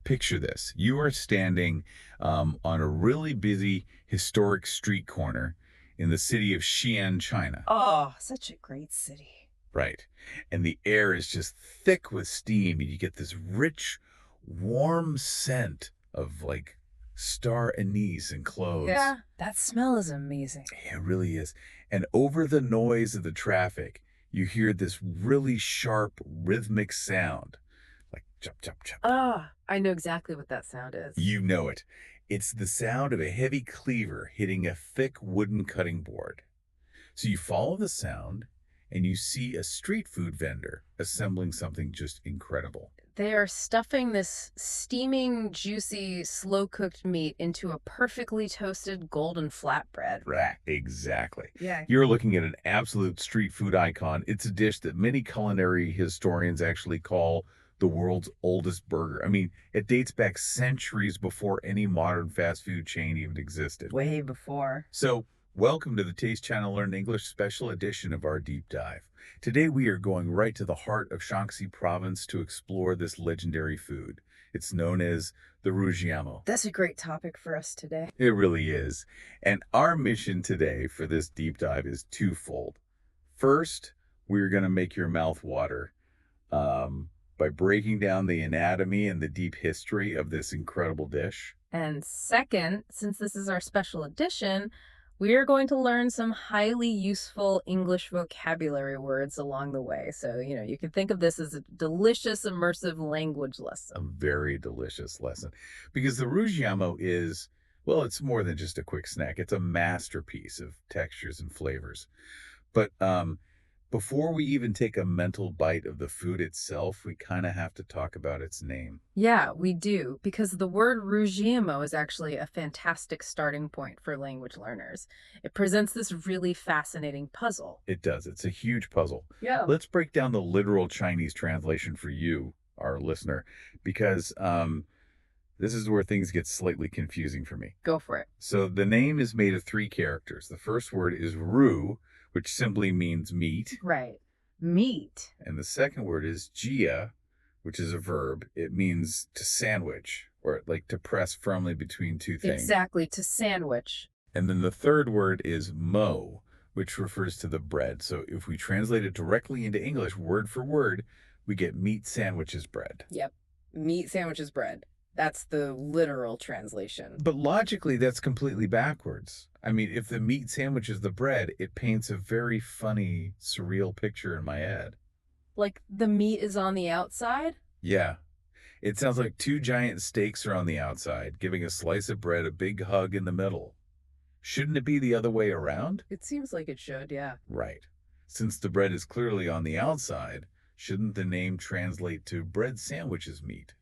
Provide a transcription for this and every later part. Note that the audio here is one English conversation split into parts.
Picture this. You are standing on a really busy historic street corner in the city of Xi'an, China. Oh, such a great city. Right. And the air is just thick with steam, and you get this rich, warm scent of like star anise and cloves. Yeah, that smell is amazing. It really is. And over the noise of the traffic, you hear this really sharp, rhythmic sound, like chop, chop, chop. Ah, I know exactly what that sound is. You know it. It's the sound of a heavy cleaver hitting a thick wooden cutting board. So you follow the sound and you see a street food vendor assembling something just incredible. They are stuffing this steaming, juicy, slow-cooked meat into a perfectly toasted golden flatbread. Right, exactly. Yeah. You're looking at an absolute street food icon. It's a dish that many culinary historians actually call the world's oldest burger. I mean, it dates back centuries before any modern fast food chain even existed. Way before. So, welcome to the Taste Channel Learn English special edition of our deep dive. Today we are going right to the heart of Shaanxi province to explore this legendary food. It's known as the Roujiamo. That's a great topic for us today. It really is. And our mission today for this deep dive is twofold. First, we're going to make your mouth water by breaking down the anatomy and the deep history of this incredible dish. And second, since this is our special edition, we are going to learn some highly useful English vocabulary words along the way. So, you can think of this as a delicious, immersive language A lesson. very delicious lesson. Because the Roujiamo is, well, it's more than just a quick snack. It's a masterpiece of textures and flavors. But before we even take a mental bite of the food itself, we kind of have to talk about its name. Yeah, we do, because the word Rougiamo is actually a fantastic starting point for language learners. It presents this really fascinating puzzle. It does. It's a huge puzzle. Yeah. Let's break down the literal Chinese translation for you, our listener, because this is where things get slightly confusing for me. Go for it. So the name is made of three characters. The first word is Ru, which simply means meat. Right. Meat. And the second word is Jia, which is a verb. It means to sandwich or like to press firmly between two things. Exactly, to sandwich. And then the third word is mo, which refers to the bread. So if we translate it directly into English, word for word, we get meat sandwiches bread. Yep. Meat sandwiches bread. That's the literal translation. But logically, that's completely backwards. I mean, if the meat sandwiches the bread, it paints a very funny, surreal picture in my head. Like the meat is on the outside? Yeah. It sounds like two giant steaks are on the outside, giving a slice of bread a big hug in the middle. Shouldn't it be the other way around? It seems like it should, yeah. Right. Since the bread is clearly on the outside, shouldn't the name translate to bread sandwiches meat?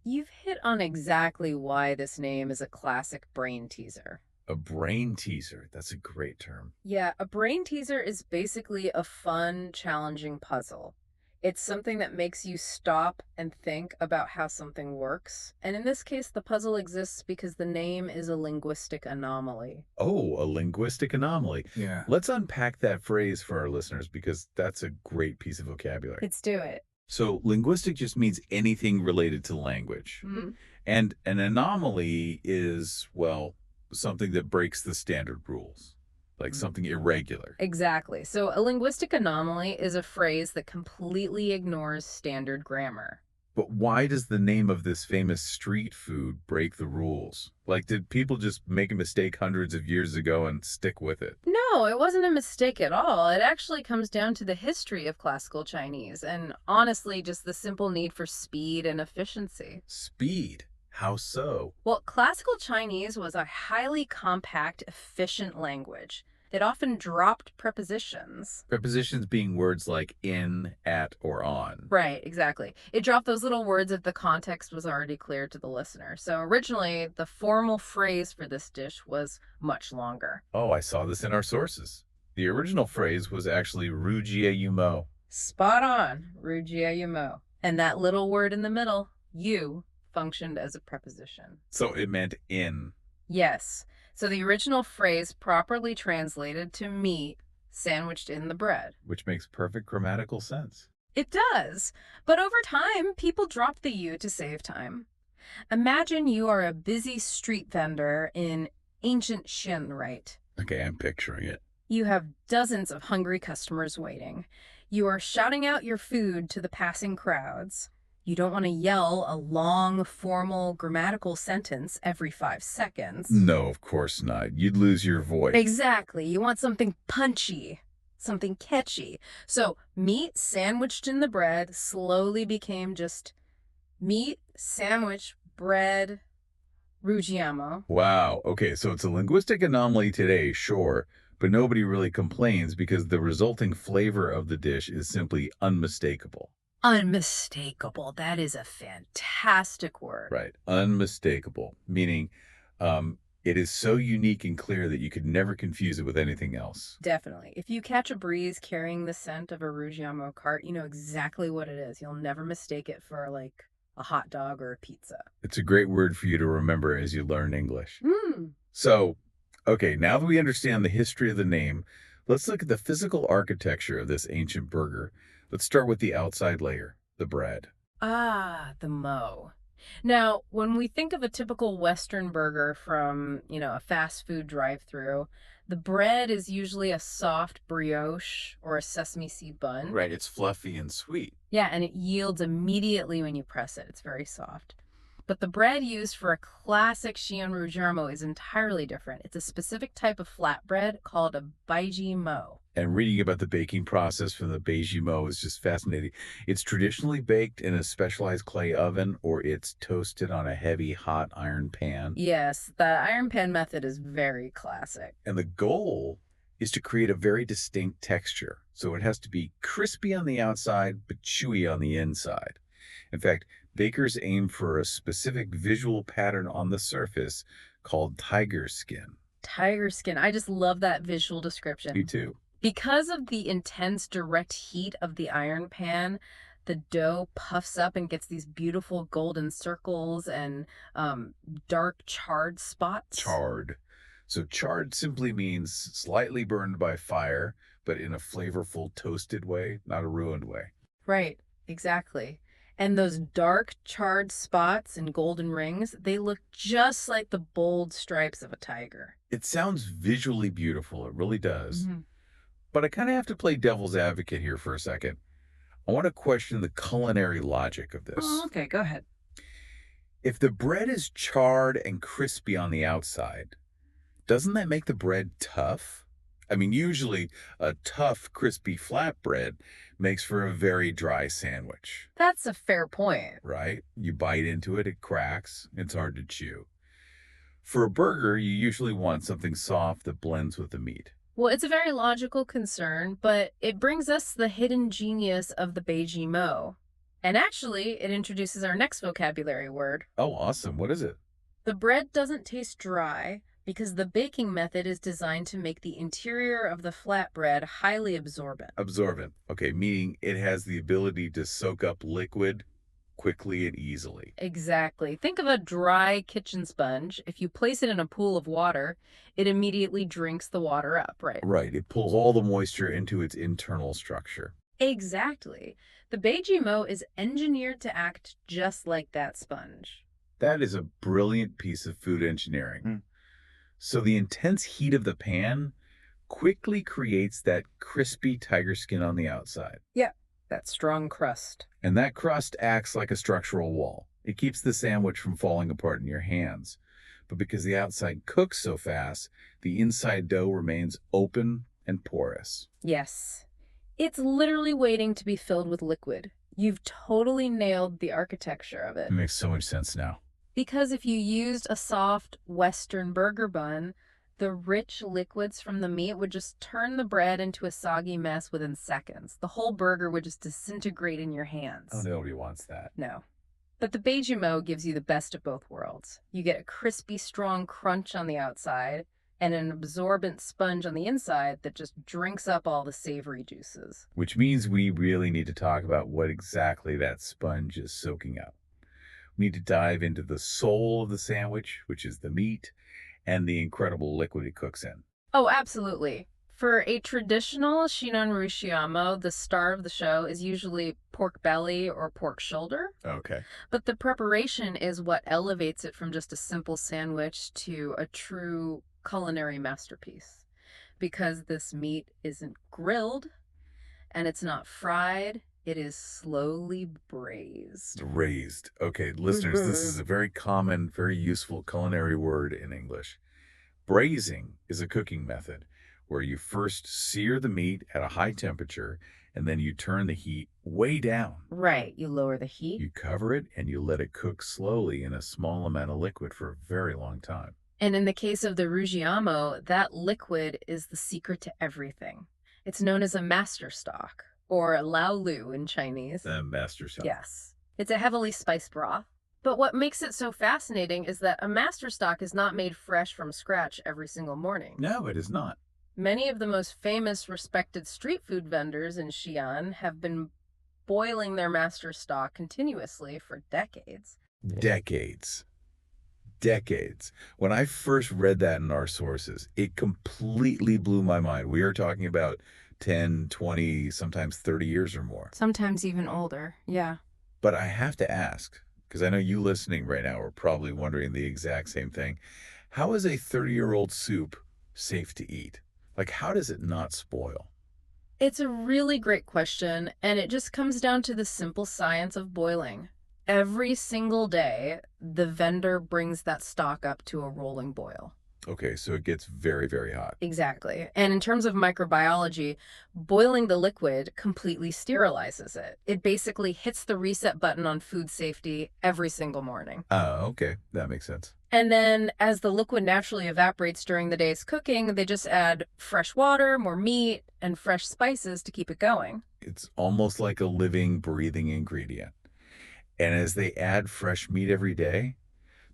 You've hit on exactly why this name is a classic brain teaser. A brain teaser. That's a great term. Yeah, a brain teaser is basically a fun, challenging puzzle. It's something that makes you stop and think about how something works. And in this case, the puzzle exists because the name is a linguistic anomaly. Oh, a linguistic anomaly. Yeah. Let's unpack that phrase for our listeners because that's a great piece of vocabulary. Let's do it. So linguistic just means anything related to language. Mhm. And an anomaly is, well, something that breaks the standard rules, like something irregular. Exactly. So a linguistic anomaly is a phrase that completely ignores standard grammar. But why does the name of this famous street food break the rules? Like, did people just make a mistake hundreds of years ago and stick with it? No, it wasn't a mistake at all. It actually comes down to the history of classical Chinese and honestly just the simple need for speed and efficiency. Speed? How so? Well, classical Chinese was a highly compact, efficient language. It often dropped prepositions. Prepositions being words like in, at, or on. Right, exactly. It dropped those little words if the context was already clear to the listener. So originally, the formal phrase for this dish was much longer. Oh, I saw this in our sources. The original phrase was actually Rujia Yumo. Spot on, Rujia Yumo. And that little word in the middle, you, functioned as a preposition. So it meant in. Yes. So the original phrase properly translated to meat sandwiched in the bread. Which makes perfect grammatical sense. It does. But over time, people dropped the you to save time. Imagine you are a busy street vendor in ancient Shin, right? Okay, I'm picturing it. You have dozens of hungry customers waiting. You are shouting out your food to the passing crowds. You don't want to yell a long, formal, grammatical sentence every 5 seconds. No, of course not. You'd lose your voice. Exactly. You want something punchy, something catchy. So, meat sandwiched in the bread slowly became just meat, sandwich, bread, Ruggiamo. Wow. Okay, so it's a linguistic anomaly today, sure, but nobody really complains because the resulting flavor of the dish is simply unmistakable. Unmistakable. That is a fantastic word. Right. Unmistakable, meaning it is so unique and clear that you could never confuse it with anything else. Definitely. If you catch a breeze carrying the scent of a Ruggiamo cart, you know exactly what it is. You'll never mistake it for like a hot dog or a pizza. It's a great word for you to remember as you learn English. Mmm. So, okay, now that we understand the history of the name, let's look at the physical architecture of this ancient burger. Let's start with the outside layer, the bread. Ah, the mo. Now, when we think of a typical Western burger from, a fast food drive-through, the bread is usually a soft brioche or a sesame seed bun. Right, it's fluffy and sweet. Yeah, and it yields immediately when you press it. It's very soft. But the bread used for a classic Shion Rujurmo is entirely different. It's a specific type of flatbread called a baiji mo. And reading about the baking process from the Beiji Mo is just fascinating. It's traditionally baked in a specialized clay oven or it's toasted on a heavy hot iron pan. Yes, the iron pan method is very classic. And the goal is to create a very distinct texture. So it has to be crispy on the outside, but chewy on the inside. In fact, bakers aim for a specific visual pattern on the surface called tiger skin. Tiger skin. I just love that visual Me description. too. Because of the intense direct heat of the iron pan, the dough puffs up and gets these beautiful golden circles and dark charred spots. Charred. So charred simply means slightly burned by fire, but in a flavorful toasted way, not a ruined way. Right, exactly. And those dark charred spots and golden rings, they look just like the bold stripes of a tiger. It sounds visually beautiful. It really does. Mhm. But I kind of have to play devil's advocate here for a second. I want to question the culinary logic of Oh, this. okay, go ahead. If the bread is charred and crispy on the outside, doesn't that make the bread tough? I mean, usually a tough, crispy flatbread makes for a very dry sandwich, That's a fair point. right? You bite into it, it cracks, it's hard to chew. For a burger, you usually want something soft that blends with the meat. Well, it's a very logical concern, but it brings us the hidden genius of the Beiji Mo. And actually, it introduces our next vocabulary word. Oh, awesome. What is it? The bread doesn't taste dry because the baking method is designed to make the interior of the flatbread highly absorbent. Absorbent. Okay, meaning it has the ability to soak up liquid quickly and easily. Exactly. Think of a dry kitchen sponge. If you place it in a pool of water, it immediately drinks the water up, right? Right, it pulls all the moisture into its internal structure. Exactly. The Beiji Mo is engineered to act just like that sponge. That is a brilliant piece of food engineering. Mm. So the intense heat of the pan quickly creates that crispy tiger skin on the outside. Yeah, that strong crust. And that crust acts like a structural wall. It keeps the sandwich from falling apart in your hands. But because the outside cooks so fast, the inside dough remains open and porous. Yes. It's literally waiting to be filled with liquid. You've totally nailed the architecture of it. It makes so much sense now. Because if you used a soft Western burger bun, the rich liquids from the meat would just turn the bread into a soggy mess within seconds. The whole burger would just disintegrate in your hands. Oh, nobody wants that. No. But the Beiji Mo gives you the best of both worlds. You get a crispy, strong crunch on the outside and an absorbent sponge on the inside that just drinks up all the savory juices. Which means we really need to talk about what exactly that sponge is soaking up. We need to dive into the soul of the sandwich, which is the meat, and the incredible liquid it cooks in. Oh, absolutely. For a traditional Shinon Rushiamo, the star of the show is usually pork belly or pork shoulder, Okay. but the preparation is what elevates it from just a simple sandwich to a true culinary masterpiece. Because this meat isn't grilled and it's not fried, it is slowly braised. Raised. Okay, listeners, this is a very common, very useful culinary word in English. Braising is a cooking method where you first sear the meat at a high temperature and then you turn the heat way down. Right, you lower the heat. You cover it and you let it cook slowly in a small amount of liquid for a very long time. And in the case of the Ruggiamo, that liquid is the secret to everything. It's known as a master stock, or Lao Lu in Chinese. The master chef. Yes. It's a heavily spiced broth. But what makes it so fascinating is that a master stock is not made fresh from scratch every single morning. No, it is not. Many of the most famous, respected street food vendors in Xi'an have been boiling their master stock continuously for decades. Decades. Decades. When I first read that in our sources, it completely blew my mind. We are talking about 10, 20, sometimes 30 years or more. Sometimes even older, yeah. But I have to ask, because I know you listening right now are probably wondering the exact same thing. How is a 30-year-old soup safe to eat? Like, how does it not spoil? It's a really great question, and it just comes down to the simple science of boiling. Every single day, the vendor brings that stock up to a rolling boil. Okay, so it gets very, very hot. Exactly. And in terms of microbiology, boiling the liquid completely sterilizes it. It basically hits the reset button on food safety every single morning. Oh, okay. That makes sense. And then as the liquid naturally evaporates during the day's cooking, they just add fresh water, more meat, and fresh spices to keep it going. It's almost like a living, breathing ingredient. And as they add fresh meat every day,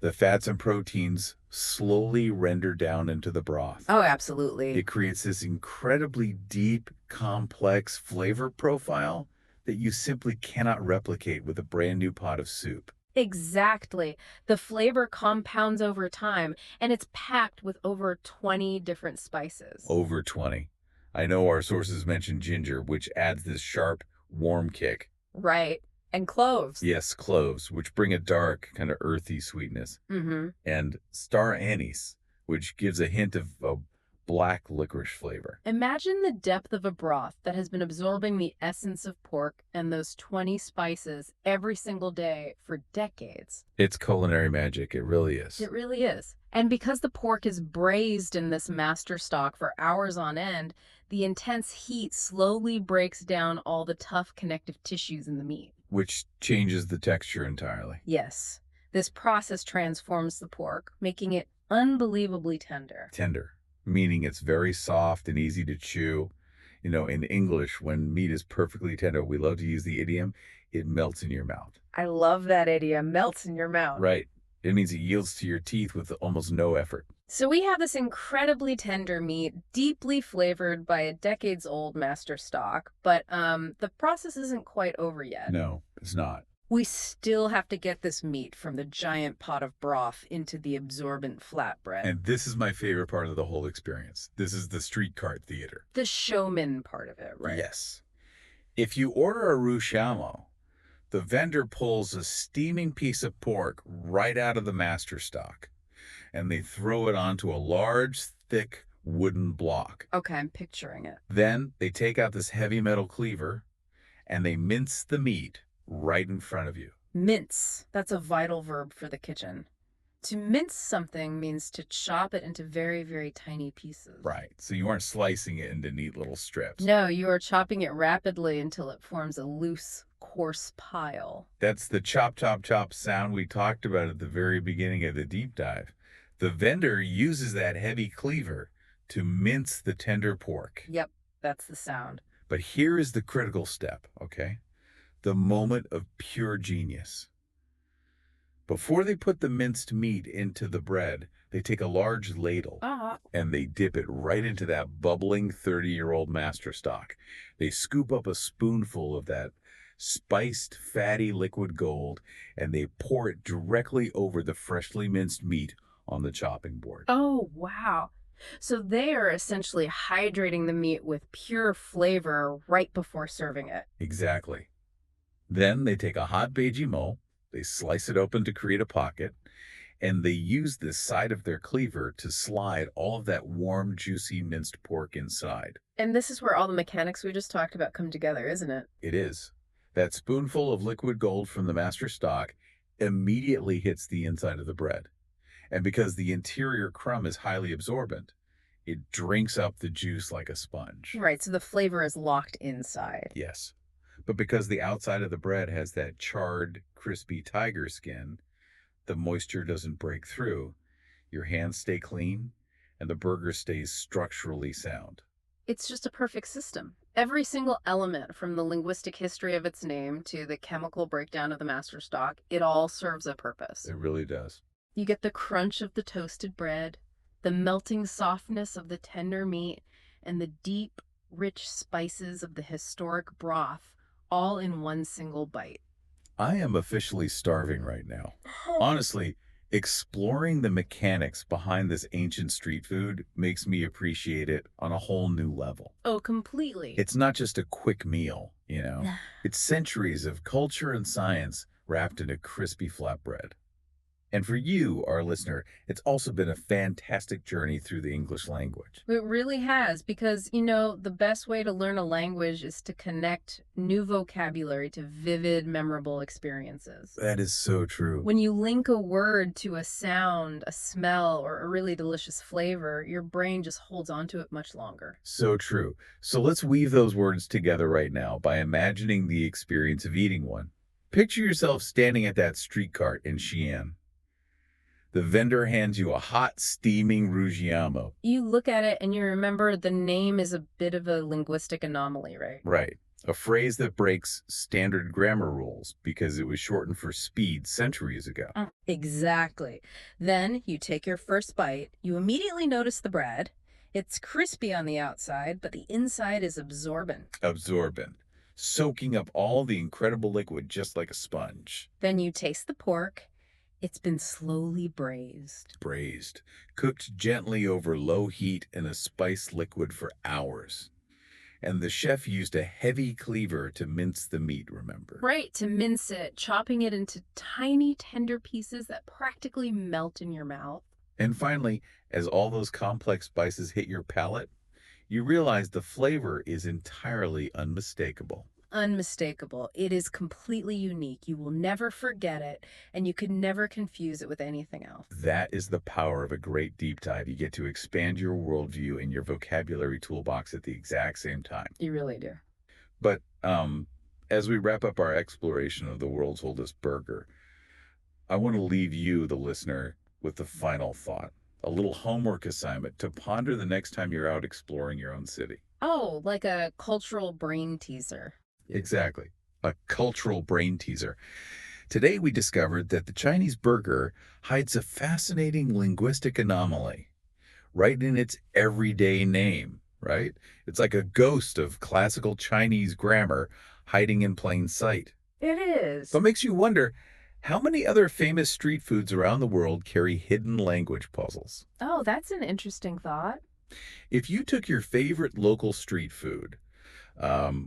the fats and proteins slowly render down into the broth. Oh, absolutely. It creates this incredibly deep, complex flavor profile that you simply cannot replicate with a brand new pot of soup. Exactly. The flavor compounds over time, and it's packed with over 20 different spices. Over 20. I know our sources mention ginger, which adds this sharp, warm kick. Right. And cloves. Yes, cloves, which bring a dark, kind of earthy sweetness. Mm-hmm. And star anise, which gives a hint of a black licorice flavor. Imagine the depth of a broth that has been absorbing the essence of pork and those 20 spices every single day for decades. It's culinary magic. It really is. It really is. And because the pork is braised in this master stock for hours on end, the intense heat slowly breaks down all the tough connective tissues in the meat. Which changes the texture entirely. Yes, this process transforms the pork, making it unbelievably tender. Tender, meaning it's very soft and easy to chew. You know, in English, when meat is perfectly tender, we love to use the idiom, it melts in your mouth. I love that idiom, melts in your mouth. Right. It means it yields to your teeth with almost no effort. So we have this incredibly tender meat, deeply flavored by a decades-old master stock, but the process isn't quite over yet. No, it's not. We still have to get this meat from the giant pot of broth into the absorbent flatbread. And this is my favorite part of the whole experience. This is the street cart theater. The showman part of it, right? Yes. If you order a rusciamo, the vendor pulls a steaming piece of pork right out of the master stock, and they throw it onto a large, thick wooden block. Okay, I'm picturing it. Then they take out this heavy metal cleaver, and they mince the meat right in front of you. Mince. That's a vital verb for the kitchen. To mince something means to chop it into very, very tiny pieces. Right. So you aren't slicing it into neat little strips. No, you are chopping it rapidly until it forms a loose, coarse pile. That's the chop, chop, chop sound we talked about at the very beginning of the deep dive. The vendor uses that heavy cleaver to mince the tender pork. Yep, that's the sound. But here is the critical step, okay? The moment of pure genius. Before they put the minced meat into the bread, they take a large ladle and they dip it right into that bubbling 30-year-old master stock. They scoop up a spoonful of that spiced, fatty liquid gold, and they pour it directly over the freshly minced meat on the chopping board. Oh, wow. So they are essentially hydrating the meat with pure flavor right before serving it. Exactly. Then they take a hot beiji mo, they slice it open to create a pocket, and they use the side of their cleaver to slide all of that warm, juicy minced pork inside. And this is where all the mechanics we just talked about come together, isn't it? It is. That spoonful of liquid gold from the master stock immediately hits the inside of the bread. And because the interior crumb is highly absorbent, it drinks up the juice like a sponge. Right, so the flavor is locked inside. Yes. But because the outside of the bread has that charred, crispy tiger skin, the moisture doesn't break through. Your hands stay clean, and the burger stays structurally sound. It's just a perfect system. Every single element, from the linguistic history of its name to the chemical breakdown of the master stock, it all serves a purpose. It really does. You get the crunch of the toasted bread, the melting softness of the tender meat, and the deep, rich spices of the historic broth, all in one single bite. I am officially starving right now. Honestly, exploring the mechanics behind this ancient street food makes me appreciate it on a whole new level. Oh, completely. It's not just a quick meal, It's centuries of culture and science wrapped in a crispy flatbread. And for you, our listener, it's also been a fantastic journey through the English language. It really has, because, the best way to learn a language is to connect new vocabulary to vivid, memorable experiences. That is so true. When you link a word to a sound, a smell, or a really delicious flavor, your brain just holds on to it much longer. So true. So let's weave those words together right now by imagining the experience of eating one. Picture yourself standing at that street cart in Xi'an. The vendor hands you a hot, steaming Ruggiamo. You look at it and you remember the name is a bit of a linguistic anomaly, right? Right. A phrase that breaks standard grammar rules because it was shortened for speed centuries ago. Exactly. Then you take your first bite. You immediately notice the bread. It's crispy on the outside, but the inside is absorbent. Absorbent. Soaking up all the incredible liquid just like a sponge. Then you taste the pork. It's been slowly braised. Braised. Cooked gently over low heat in a spice liquid for hours. And the chef used a heavy cleaver to mince the meat, remember? Right, to mince it, chopping it into tiny, tender pieces that practically melt in your mouth. And finally, as all those complex spices hit your palate, you realize the flavor is entirely unmistakable. Unmistakable. It is completely unique. You will never forget it, and you could never confuse it with anything else. That is the power of a great deep dive. You get to expand your worldview and your vocabulary toolbox at the exact same time. You really do. But as we wrap up our exploration of the world's oldest burger, I want to leave you, the listener, with the final thought. A little homework assignment to ponder the next time you're out exploring your own city. Oh, like a cultural brain teaser. Exactly. A cultural brain teaser. Today we discovered that the Chinese burger hides a fascinating linguistic anomaly right in its everyday name, right? It's like a ghost of classical Chinese grammar hiding in plain sight. It is. So it makes you wonder, how many other famous street foods around the world carry hidden language puzzles? Oh, that's an interesting thought. If you took your favorite local street food,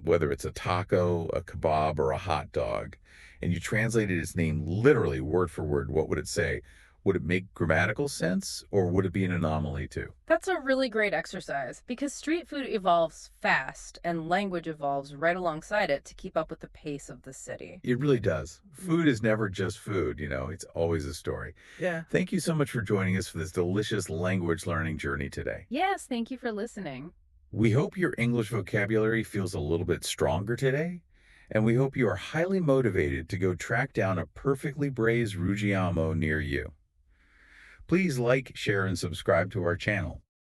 whether it's a taco, a kebab, or a hot dog, and you translated its name literally word for word, what would it say? Would it make grammatical sense, or would it be an anomaly too? That's a really great exercise, because street food evolves fast and language evolves right alongside it to keep up with the pace of the city. It really does. Food is never just food, it's always a story. Yeah. Thank you so much for joining us for this delicious language learning journey today. Yes, thank you for listening. We hope your English vocabulary feels a little bit stronger today, and we hope you are highly motivated to go track down a perfectly braised Ruggiamo near you. Please like, share, and subscribe to our channel.